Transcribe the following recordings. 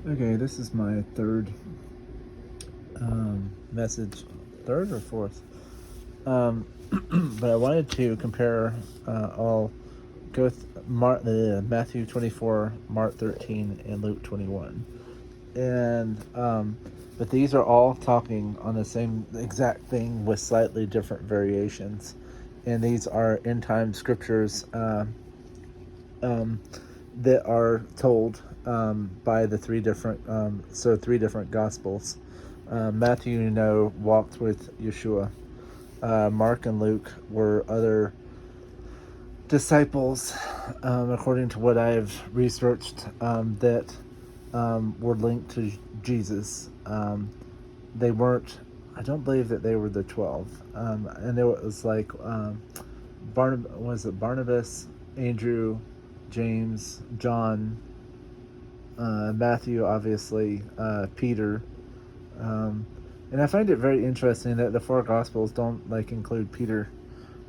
Okay, this is my third message, third or fourth. Um, but I wanted to compare. I'll go Matthew 24, Mark 13, and Luke 21, and but these are all talking on the same exact thing with slightly different variations, and these are end time scriptures. Um, that are told by the three different gospels. Matthew, walked with Yeshua. Mark and Luke were other disciples, according to what I've researched, that were linked to Jesus. They weren't. I don't believe that they were the 12. And there was like Barnabas, Andrew, James, John, Matthew, obviously, Peter, um, and I find it very interesting that the four Gospels don't include Peter.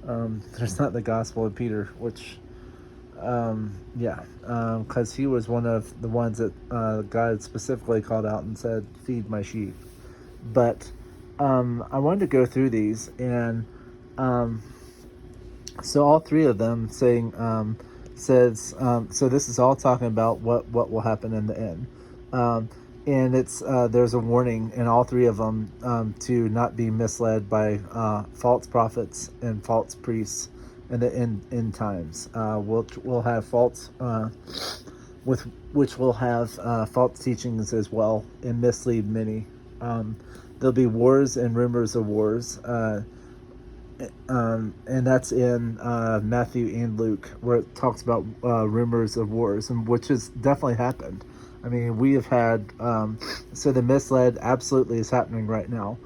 There's not the Gospel of Peter, which, because he was one of the ones that God specifically called out and said, "Feed my sheep." But I wanted to go through these, and um, so all three of them says so this is all talking about what will happen in the end, and it's there's a warning in all three of them to not be misled by false prophets and false priests in the end times. We'll have false with which will have false teachings as well and mislead many. There'll be wars and rumors of wars. And that's in Matthew and Luke, where it talks about rumors of wars, and which has definitely happened. I mean, we have had so the misled absolutely is happening right now.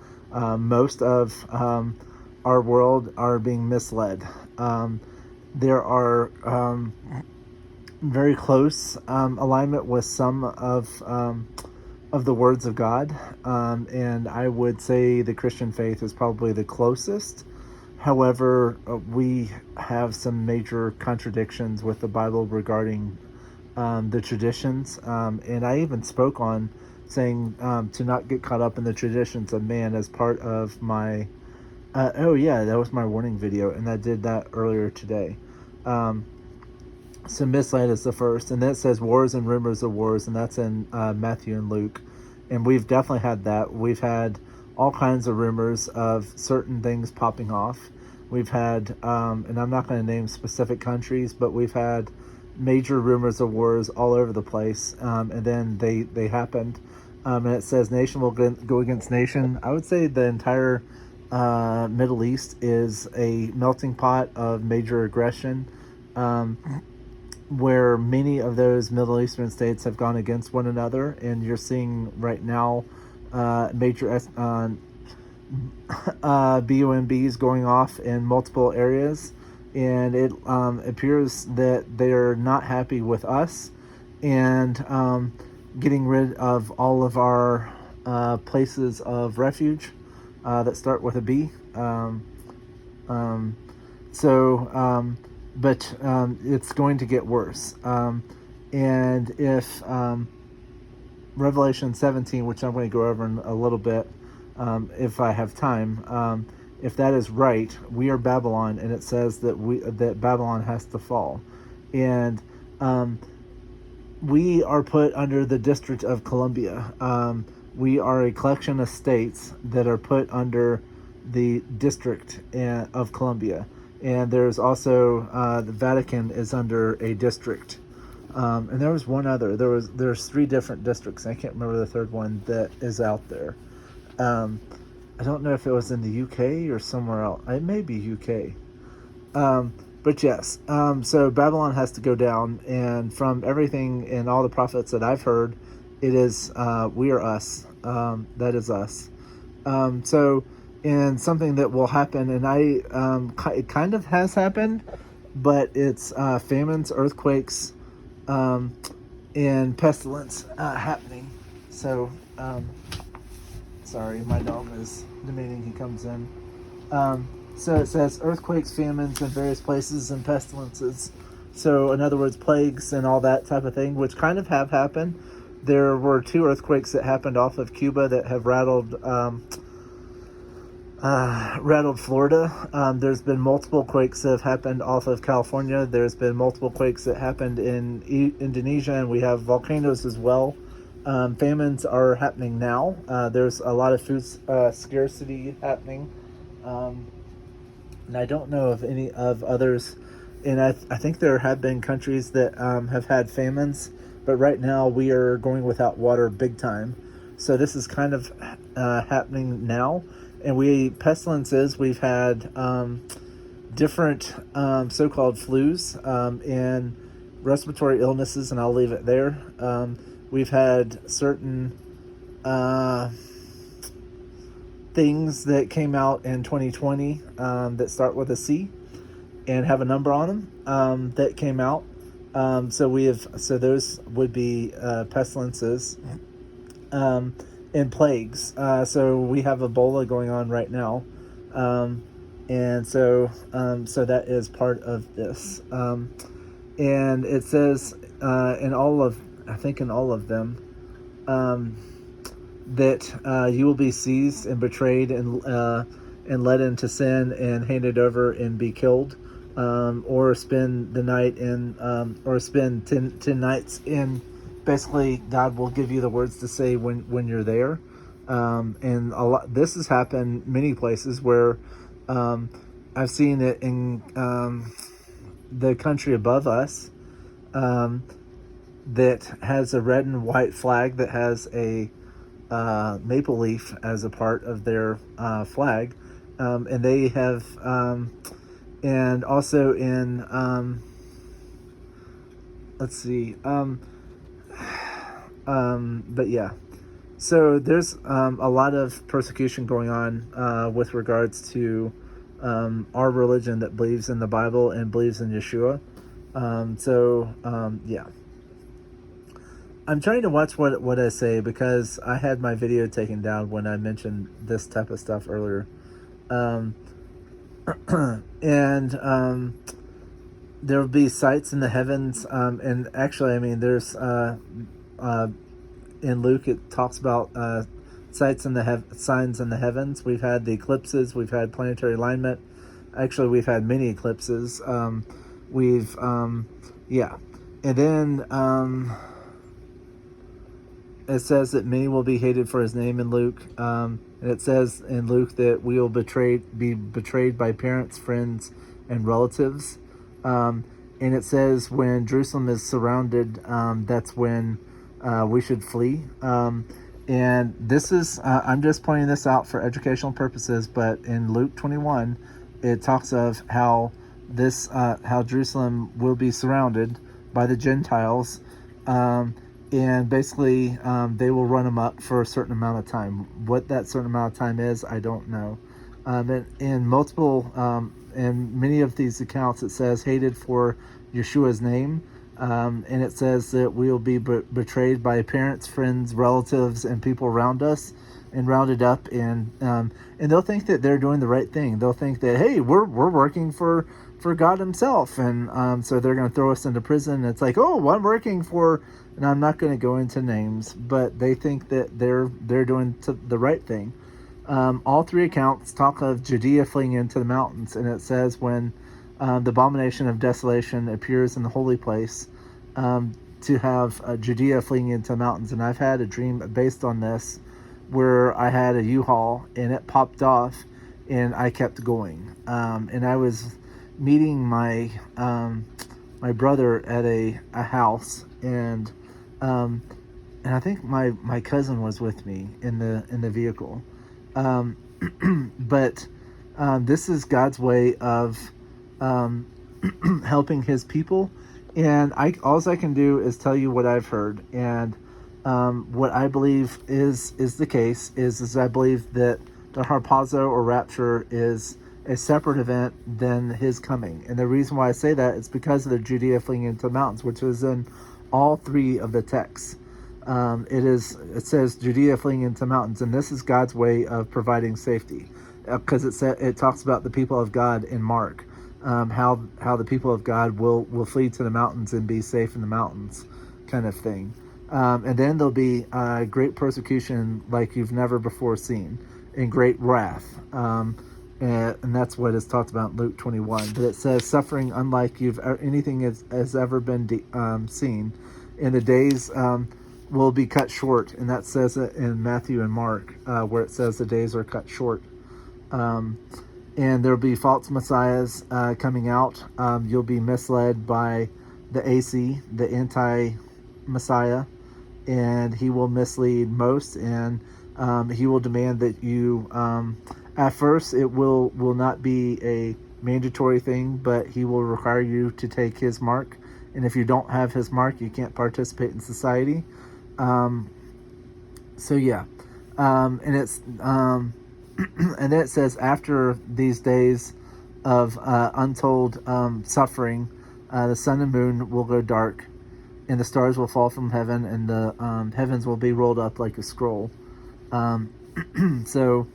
Most of our world are being misled. There are very close alignment with some of the words of God, and I would say the Christian faith is probably the closest. However, we have some major contradictions with the Bible regarding the traditions, and I even spoke on saying to not get caught up in the traditions of man as part of my. Oh yeah, that was my warning video, and I did that earlier today. Um, so misled is the first, and then it says wars and rumors of wars, and that's in Matthew and Luke, and we've definitely had that. We've had all kinds of rumors of certain things popping off. We've had, and I'm not going to name specific countries, but we've had major rumors of wars all over the place, and then they happened, and it says nation will go against nation. I would say the entire Middle East is a melting pot of major aggression. Where many of those Middle Eastern states have gone against one another, and you're seeing right now major BUMBs going off in multiple areas, and it appears that they're not happy with us, and getting rid of all of our places of refuge that start with a B. Um, so but it's going to get worse. And if Revelation 17, which I'm going to go over in a little bit, if I have time, if that is right, we are Babylon, and it says that Babylon has to fall, and we are put under the District of Columbia. We are a collection of states that are put under the District of Columbia, and there's also the Vatican is under a district, and there was one other. There's three different districts. I can't remember the third one that is out there. Um, I don't know if it was in the UK or somewhere else. It may be UK. But yes, so Babylon has to go down, and from everything and all the prophets that I've heard, it is we are us. That is us. So, and something that will happen, and it kind of has happened, but it's famines, earthquakes, and pestilence happening. So, sorry, my dog is demanding he comes in. So it says earthquakes, famines in various places, and pestilences. So in other words, plagues and all that type of thing, which kind of have happened. There were 2 earthquakes that happened off of Cuba that have rattled Florida. There's been multiple quakes that have happened off of California. There's been multiple quakes that happened in Indonesia, and we have volcanoes as well. Famines are happening now. There's a lot of food scarcity happening. And I don't know of any of others. And I think there have been countries that have had famines, but right now we are going without water big time. So this is kind of happening now. And pestilences, we've had different so-called flus and respiratory illnesses, and I'll leave it there. We've had certain things that came out in 2020 that start with a C and have a number on them that came out. So those would be pestilences and plagues. So we have Ebola going on right now, and so that is part of this. And it says in all of them. That you will be seized and betrayed and led into sin and handed over and be killed, or spend the night or spend 10 nights in. Basically, God will give you the words to say when you're there, and a lot. This has happened many places where I've seen it in the country above us that has a red and white flag that has a maple leaf as a part of their flag, and they have and also in let's see but yeah, so there's a lot of persecution going on with regards to our religion that believes in the Bible and believes in Yeshua. Yeah, I'm trying to watch what I say, because I had my video taken down when I mentioned this type of stuff earlier. And there will be sights in the heavens. And actually, I mean, there's in Luke, it talks about signs in the heavens. We've had the eclipses. We've had planetary alignment. Actually, we've had many eclipses. Yeah. And then it says that many will be hated for his name in Luke. And it says in Luke that we will be betrayed by parents, friends, and relatives. And it says when Jerusalem is surrounded, that's when we should flee. And this is, I'm just pointing this out for educational purposes, but in Luke 21, it talks of how Jerusalem will be surrounded by the Gentiles. And basically, they will run them up for a certain amount of time. What that certain amount of time is, I don't know. In many of these accounts, it says hated for Yeshua's name. And it says that we will be betrayed by parents, friends, relatives, and people around us, and rounded up. And they'll think that they're doing the right thing. They'll think that, hey, we're working for God himself. And so they're going to throw us into prison. And it's like, oh, I'm working for... And I'm not going to go into names, but they think that they're doing the right thing. All three accounts talk of Judea fleeing into the mountains, and it says when the abomination of desolation appears in the holy place, to have Judea fleeing into the mountains. And I've had a dream based on this, where I had a U-Haul and it popped off, and I kept going. And I was meeting my brother at a house, and I think my cousin was with me in the vehicle. But this is God's way of helping his people. And all I can do is tell you what I've heard. And what I believe is the case is I believe that the harpazo or rapture is a separate event than his coming. And the reason why I say that is because of the Judea fleeing into the mountains, which is in all three of the texts. It says Judea fleeing into mountains, and this is God's way of providing safety, because it talks about the people of God in Mark, how the people of God will flee to the mountains and be safe in the mountains, kind of thing. And then there'll be great persecution like you've never before seen, and great wrath. And that's what is talked about in Luke 21. But it says suffering unlike anything has ever been seen. And the days will be cut short, and that says it in Matthew and Mark, where it says the days are cut short. And there'll be false messiahs coming out. You'll be misled by the AC, the anti-messiah, and he will mislead most, and he will demand that you. At first, it will not be a mandatory thing, but he will require you to take his mark, and if you don't have his mark, you can't participate in society. So yeah, and it's and then it says after these days of untold suffering, the sun and moon will go dark, and the stars will fall from heaven, and the heavens will be rolled up like a scroll. So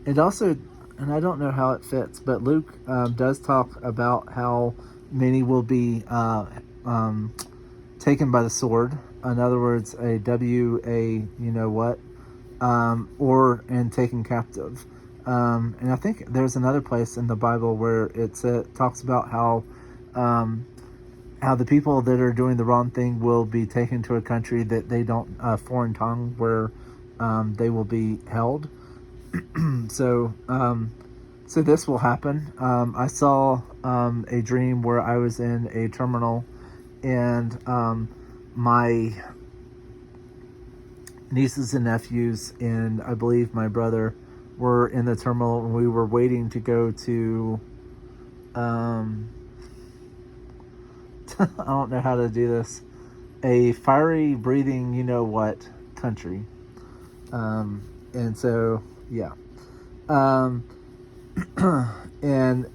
it also, and I don't know how it fits, but Luke does talk about how many will be taken by the sword. In other words, a you know what, and taken captive. And I think there's another place in the Bible where it talks about how the people that are doing the wrong thing will be taken to a country that they don't, foreign tongue, where they will be held. So this will happen. I saw a dream where I was in a terminal, and my nieces and nephews, and I believe my brother, were in the terminal, and we were waiting to go to I don't know how to do this, a fiery breathing you know what country. And so yeah. And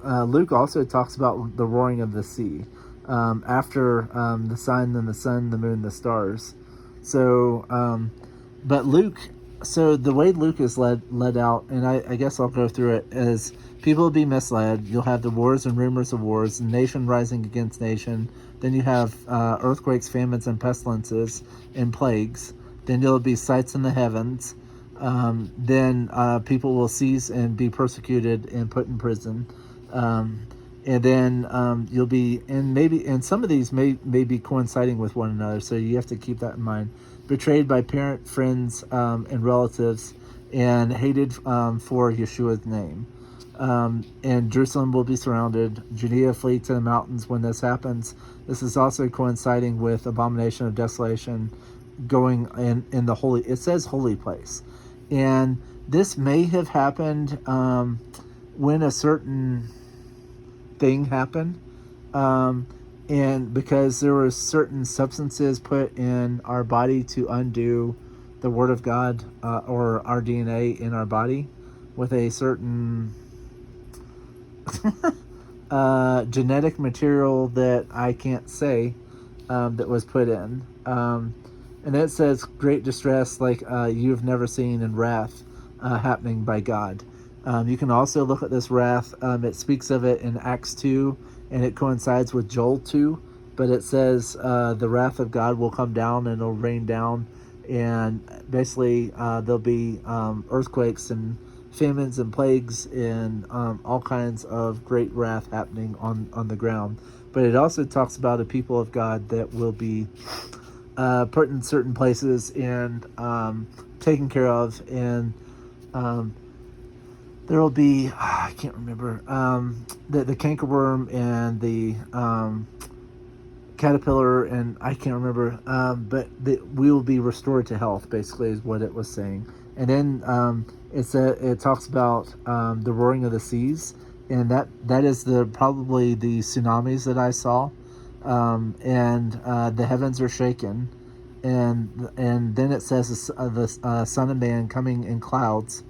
Luke also talks about the roaring of the sea after the sign, then the sun, the moon, the stars. So, but Luke, so the way Luke is led out, and I guess I'll go through it, is people will be misled. You'll have the wars and rumors of wars, nation rising against nation. Then you have earthquakes, famines, and pestilences, and plagues. Then there'll be sights in the heavens. Then people will seize and be persecuted and put in prison. And then you'll be, and some of these may be coinciding with one another, so you have to keep that in mind. Betrayed by parent, friends, and relatives, and hated for Yeshua's name. And Jerusalem will be surrounded. Judea flee to the mountains when this happens. This is also coinciding with abomination of desolation going in the holy, it says holy place. And this may have happened when a certain thing happened, and because there were certain substances put in our body to undo the word of God, or our DNA in our body, with a certain genetic material that I can't say, that was put in, and it says great distress like you've never seen, and wrath happening by God. You can also look at this wrath. It speaks of it in Acts 2, and it coincides with Joel 2. But it says the wrath of God will come down, and it'll rain down. And basically there'll be earthquakes and famines and plagues and all kinds of great wrath happening on the ground. But it also talks about a people of God that will be put in certain places and taken care of. And there will be, I can't remember, the cankerworm and the caterpillar, and I can't remember, but we will be restored to health, basically, is what it was saying. And then it talks about the roaring of the seas, and that is probably the tsunamis that I saw, and the heavens are shaken, and then it says the Son of Man coming in clouds,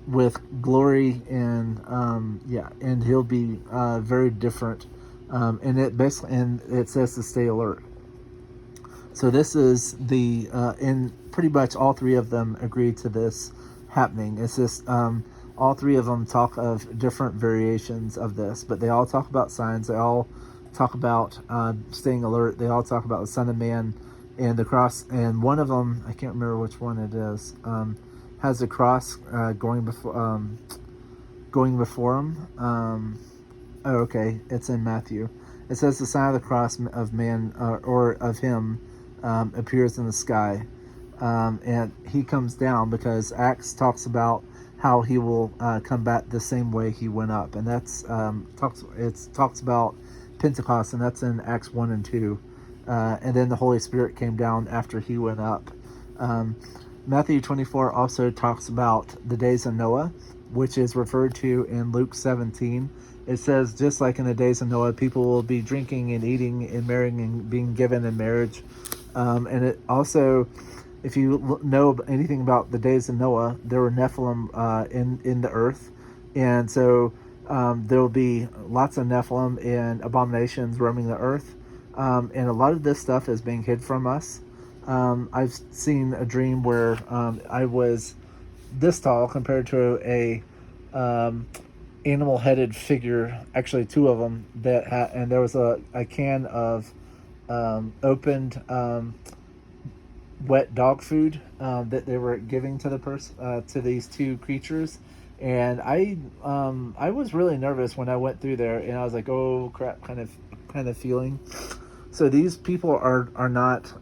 with glory, and and he'll be very different, and it says to stay alert. So this is and pretty much all three of them agree to this happening. It's just all three of them talk of different variations of this, but they all talk about signs. They all talk about staying alert. They all talk about the Son of Man and the cross. And one of them, I can't remember which one it is, has the cross going before him. Oh, okay, it's in Matthew. It says the sign of the cross of man or of him appears in the sky, and he comes down because Acts talks about how he will come back the same way he went up, and that's talks about Pentecost, and that's in Acts 1 and 2, and then the Holy Spirit came down after he went up. Matthew 24 also talks about the days of Noah, which is referred to in Luke 17. It says, just like in the days of Noah, people will be drinking and eating and marrying and being given in marriage. And it also, if you know anything about the days of Noah, there were Nephilim in the earth. And so there will be lots of Nephilim and abominations roaming the earth. And a lot of this stuff is being hid from us. I've seen a dream where I was this tall compared to a animal-headed figure, actually two of them, and there was a can of opened wet dog food that they were giving to the to these two creatures. And I was really nervous when I went through there, and I was like, oh crap, kind of feeling. So these people are not,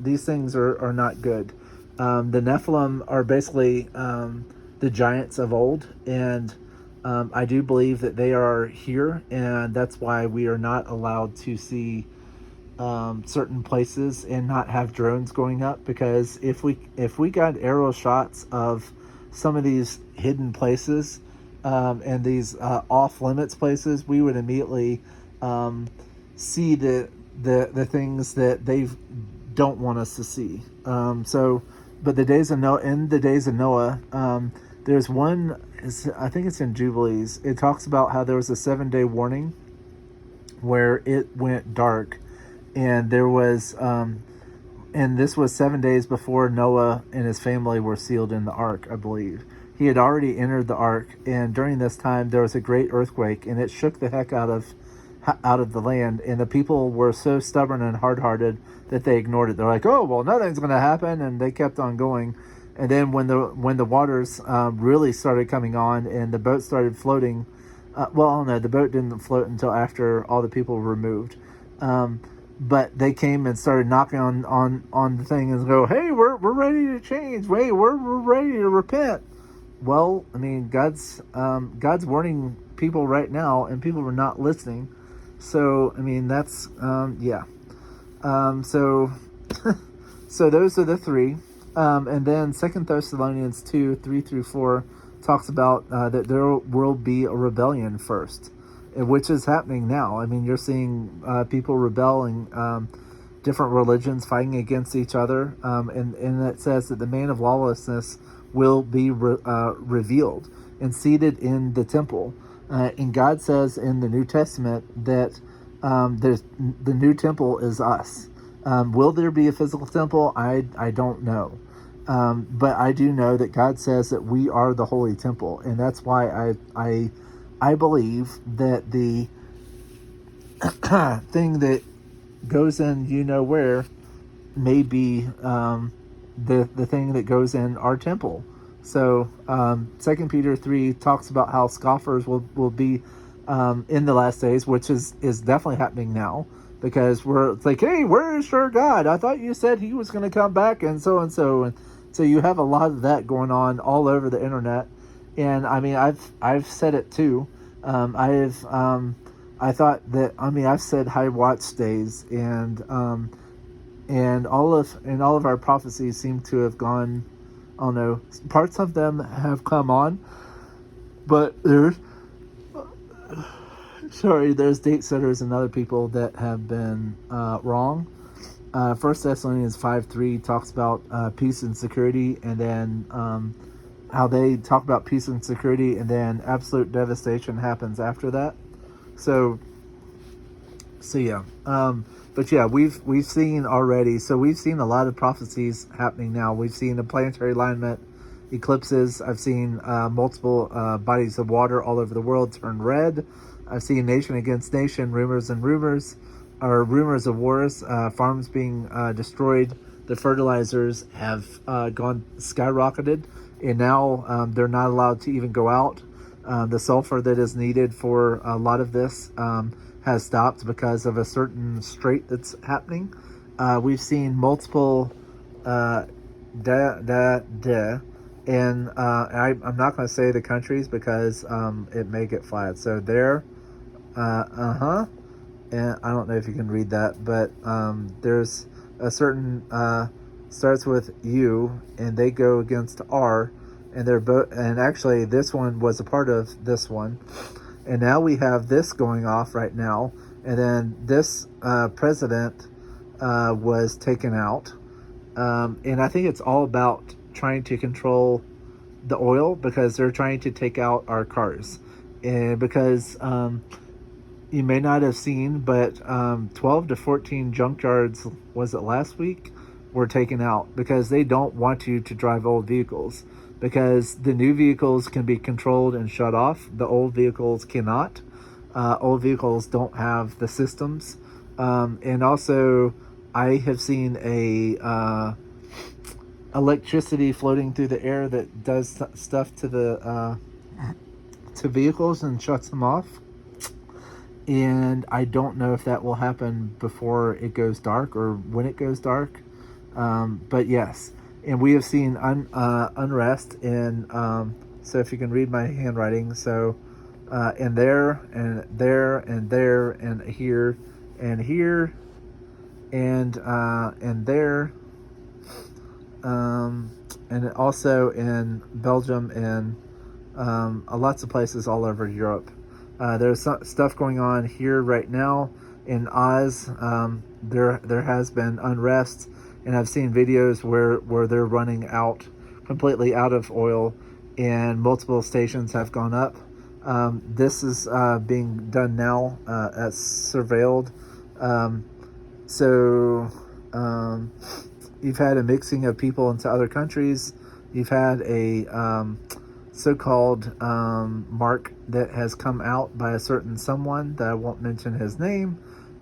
these things are not good. The Nephilim are basically the giants of old, and I do believe that they are here, and that's why we are not allowed to see certain places and not have drones going up, because if we got aerial shots of some of these hidden places and these off limits places, we would immediately see the things that they don't want us to see. But the days of Noah, there's one, I think it's in Jubilees. It talks about how there was a 7-day warning where it went dark, and there was, and this was 7 days before Noah and his family were sealed in the ark, I believe. He had already entered the ark, and during this time there was a great earthquake, and it shook the heck out of the land, and the people were so stubborn and hard-hearted that they ignored it. They're like, oh, well, nothing's going to happen, and they kept on going. And then when the waters really started coming on and the boat started floating, well, no, the boat didn't float until after all the people were removed. But they came and started knocking on the thing and go, hey, we're ready to change. Wait, we're ready to repent. Well, I mean, God's warning people right now, and people are not listening. So, I mean, that's, yeah. So those are the three. And then 2 Thessalonians 2, 3 through 4 talks about that there will be a rebellion first, which is happening now. I mean, you're seeing people rebelling, different religions fighting against each other. And it says that the man of lawlessness will be revealed and seated in the temple. And God says in the New Testament that the new temple is us. Will there be a physical temple? I don't know. But I do know that God says that we are the holy temple. And that's why I believe that the thing that goes in you know where may be the thing that goes in our temple. So 2 Peter 3 talks about how scoffers will be in the last days, which is definitely happening now, because it's like, hey, where is your God? I thought you said he was going to come back, and so. And so you have a lot of that going on all over the internet. And I mean, I've said it too. I thought that, I mean, I've said high watch days, and all of our prophecies seem to have gone. I don't know, parts of them have come on, but there's date setters and other people that have been wrong. 1 Thessalonians 5:3 talks about peace and security, and then how they talk about peace and security, and then absolute devastation happens after that. So yeah. But yeah, we've seen already. So we've seen a lot of prophecies happening now. We've seen a planetary alignment eclipses. I've seen multiple bodies of water all over the world turn red. I've seen nation against nation, rumors and rumors, or rumors of wars, farms being destroyed. The fertilizers have gone skyrocketed, and now they're not allowed to even go out. The sulfur that is needed for a lot of this has stopped because of a certain strait that's happening. We've seen multiple and I'm not going to say the countries because it may get flagged. So there, and I don't know if you can read that, but there's a certain starts with U, and they go against R, and they're both. And actually, this one was a part of this one, and now we have this going off right now, and then this president was taken out, and I think it's all about trying to control the oil because they're trying to take out our cars, and because you may not have seen, but 12 to 14 junkyards, was it last week, were taken out because they don't want you to drive old vehicles, because the new vehicles can be controlled and shut off. The old vehicles cannot. Old vehicles don't have the systems. And also, I have seen a electricity floating through the air that does stuff to the to vehicles and shuts them off. And I don't know if that will happen before it goes dark or when it goes dark. But yes, and we have seen unrest in, so if you can read my handwriting, so and there and there and there and here and here and there, and also in Belgium and lots of places all over Europe. There's stuff going on here right now in Oz. There has been unrest, and I've seen videos where they're running out completely out of oil, and multiple stations have gone up. This is being done now as surveilled. You've had a mixing of people into other countries. You've had a so-called mark that has come out by a certain someone that I won't mention his name,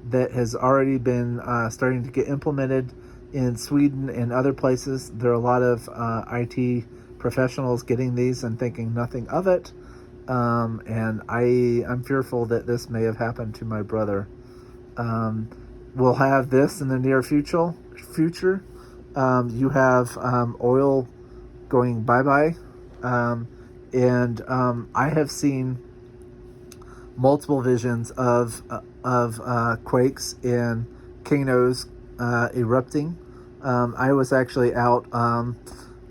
that has already been starting to get implemented in Sweden and other places. There are a lot of IT professionals getting these and thinking nothing of it, and I'm fearful that this may have happened to my brother. We'll have this in the near future. You have oil going bye-bye. And I have seen multiple visions of quakes and volcanoes erupting. I was actually out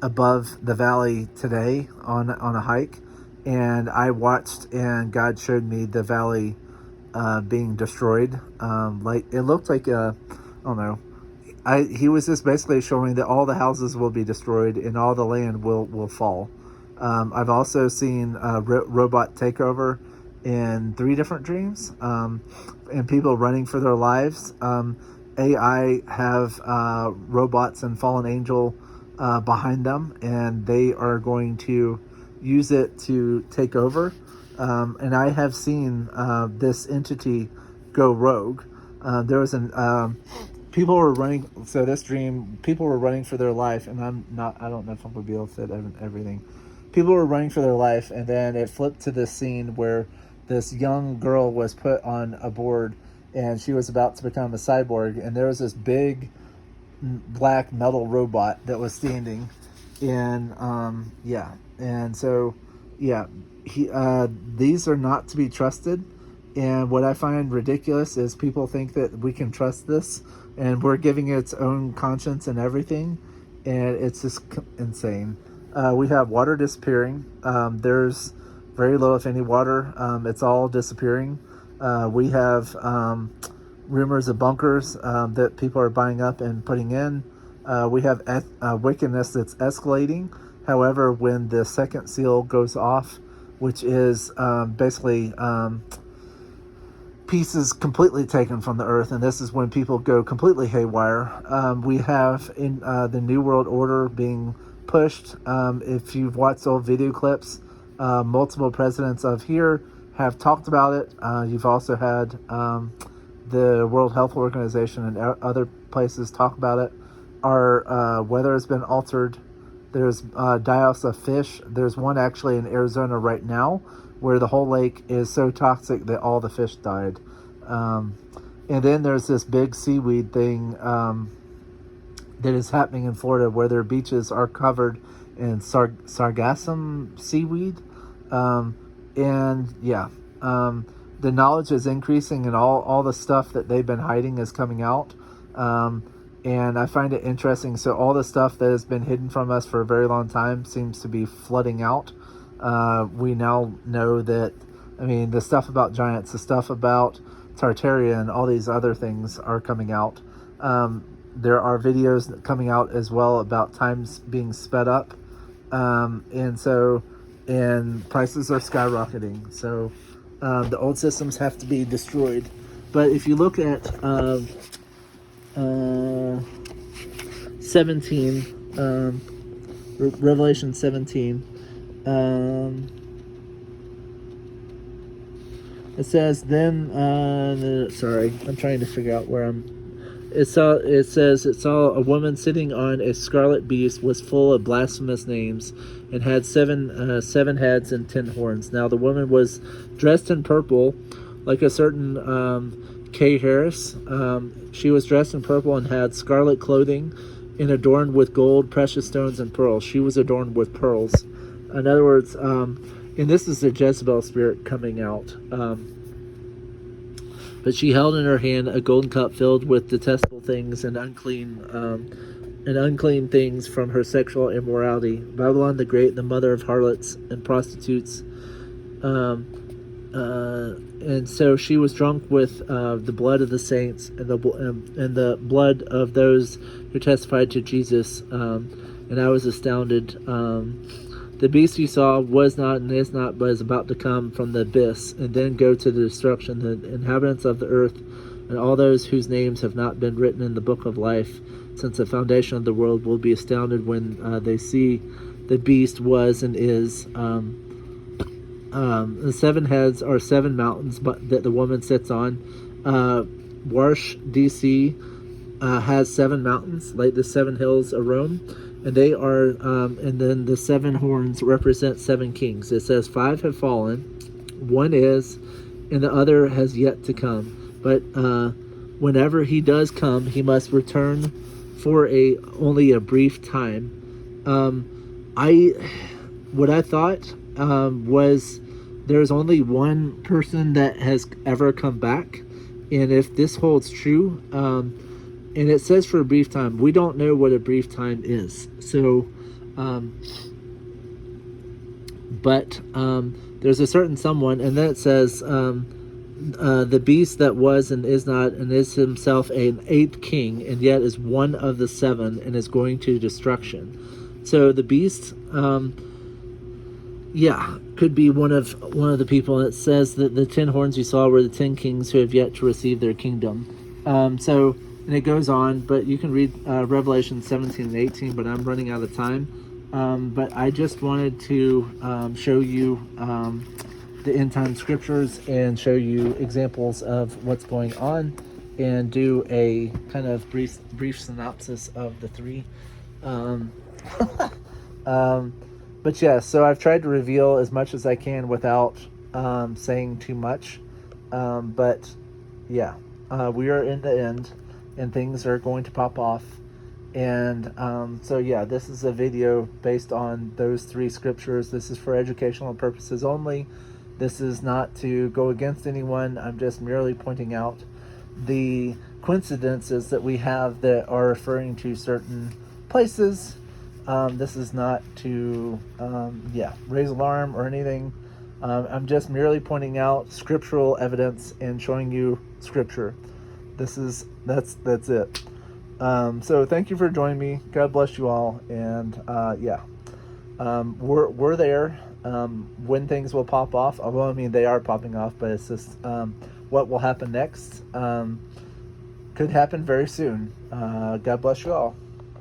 above the valley today on a hike, and I watched, and God showed me the valley being destroyed. Like it looked like I don't know. He was just basically showing that all the houses will be destroyed and all the land will fall. I've also seen robot takeover in 3 different dreams, and people running for their lives. AI have robots and fallen angel behind them, and they are going to use it to take over. And I have seen this entity go rogue. There was people were running. So this dream, people were running for their life, and I don't know if I'm gonna be able to fit everything. People were running for their life, and then it flipped to this scene where this young girl was put on a board, and she was about to become a cyborg, and there was this big black metal robot that was standing, and these are not to be trusted. And what I find ridiculous is people think that we can trust this, and we're giving it its own conscience and everything, and it's just insane. We have water disappearing. There's very little, if any, water. It's all disappearing. We have rumors of bunkers that people are buying up and putting in. We have wickedness that's escalating. However, when the second seal goes off, which is basically pieces completely taken from the earth, and this is when people go completely haywire. We have in the New World Order being pushed. If you've watched old video clips, multiple presidents of here have talked about it. You've also had the World Health Organization and other places talk about it. Our weather has been altered. There's die-offs of fish. There's one actually in Arizona right now where the whole lake is so toxic that all the fish died. And then there's this big seaweed thing that is happening in Florida where their beaches are covered in sargassum seaweed. And yeah, the knowledge is increasing and all the stuff that they've been hiding is coming out. And I find it interesting. So all the stuff that has been hidden from us for a very long time seems to be flooding out. We now know that, I mean, the stuff about giants, the stuff about Tartaria and all these other things are coming out. There are videos coming out as well about times being sped up. And prices are skyrocketing. So the old systems have to be destroyed. But if you look at 17, Revelation 17, it says, then, sorry, I'm trying to figure out where it says, it saw a woman sitting on a scarlet beast, was full of blasphemous names, and had seven heads and 10 horns. Now the woman was dressed in purple, like a certain Kay Harris. She was dressed in purple and had scarlet clothing, and adorned with gold, precious stones, and pearls. She was adorned with pearls. In other words, and this is the Jezebel spirit coming out. But she held in her hand a golden cup filled with detestable things and unclean things from her sexual immorality. Babylon the Great, the mother of harlots and prostitutes. And so she was drunk with the blood of the saints and the blood of those who testified to Jesus. And I was astounded. The beast you saw was not and is not, but is about to come from the abyss and then go to the destruction. The inhabitants of the earth and all those whose names have not been written in the book of life since the foundation of the world will be astounded when they see the beast was and is. The 7 heads are 7 mountains that the woman sits on. Warsh, DC, has 7 mountains, like the 7 hills of Rome. And they are, and then the 7 horns represent 7 kings. It says 5 have fallen, 1 is, and the other has yet to come. But whenever he does come, he must return for only a brief time. What I thought was there's only one person that has ever come back, and if this holds true, and it says for a brief time, we don't know what a brief time is. So, but there's a certain someone, and then it says the beast that was and is not and is himself an 8th king, and yet is one of the 7 and is going to destruction. So the beast, could be one of the people. It says that the 10 horns you saw were the 10 kings who have yet to receive their kingdom. And it goes on, but you can read Revelation 17 and 18, but I'm running out of time. But I just wanted to show you the end time scriptures and show you examples of what's going on and do a kind of brief synopsis of the 3. But yeah, so I've tried to reveal as much as I can without saying too much. But yeah, we are in the end and things are going to pop off. And so yeah, this is a video based on those 3 scriptures. This is for educational purposes only. This is not to go against anyone. I'm just merely pointing out the coincidences that we have that are referring to certain places. This is not to raise alarm or anything. I'm just merely pointing out scriptural evidence and showing you scripture. That's it. So thank you for joining me. God bless you all. And we're there when things will pop off. Well, I mean, they are popping off, but it's just what will happen next could happen very soon. God bless you all.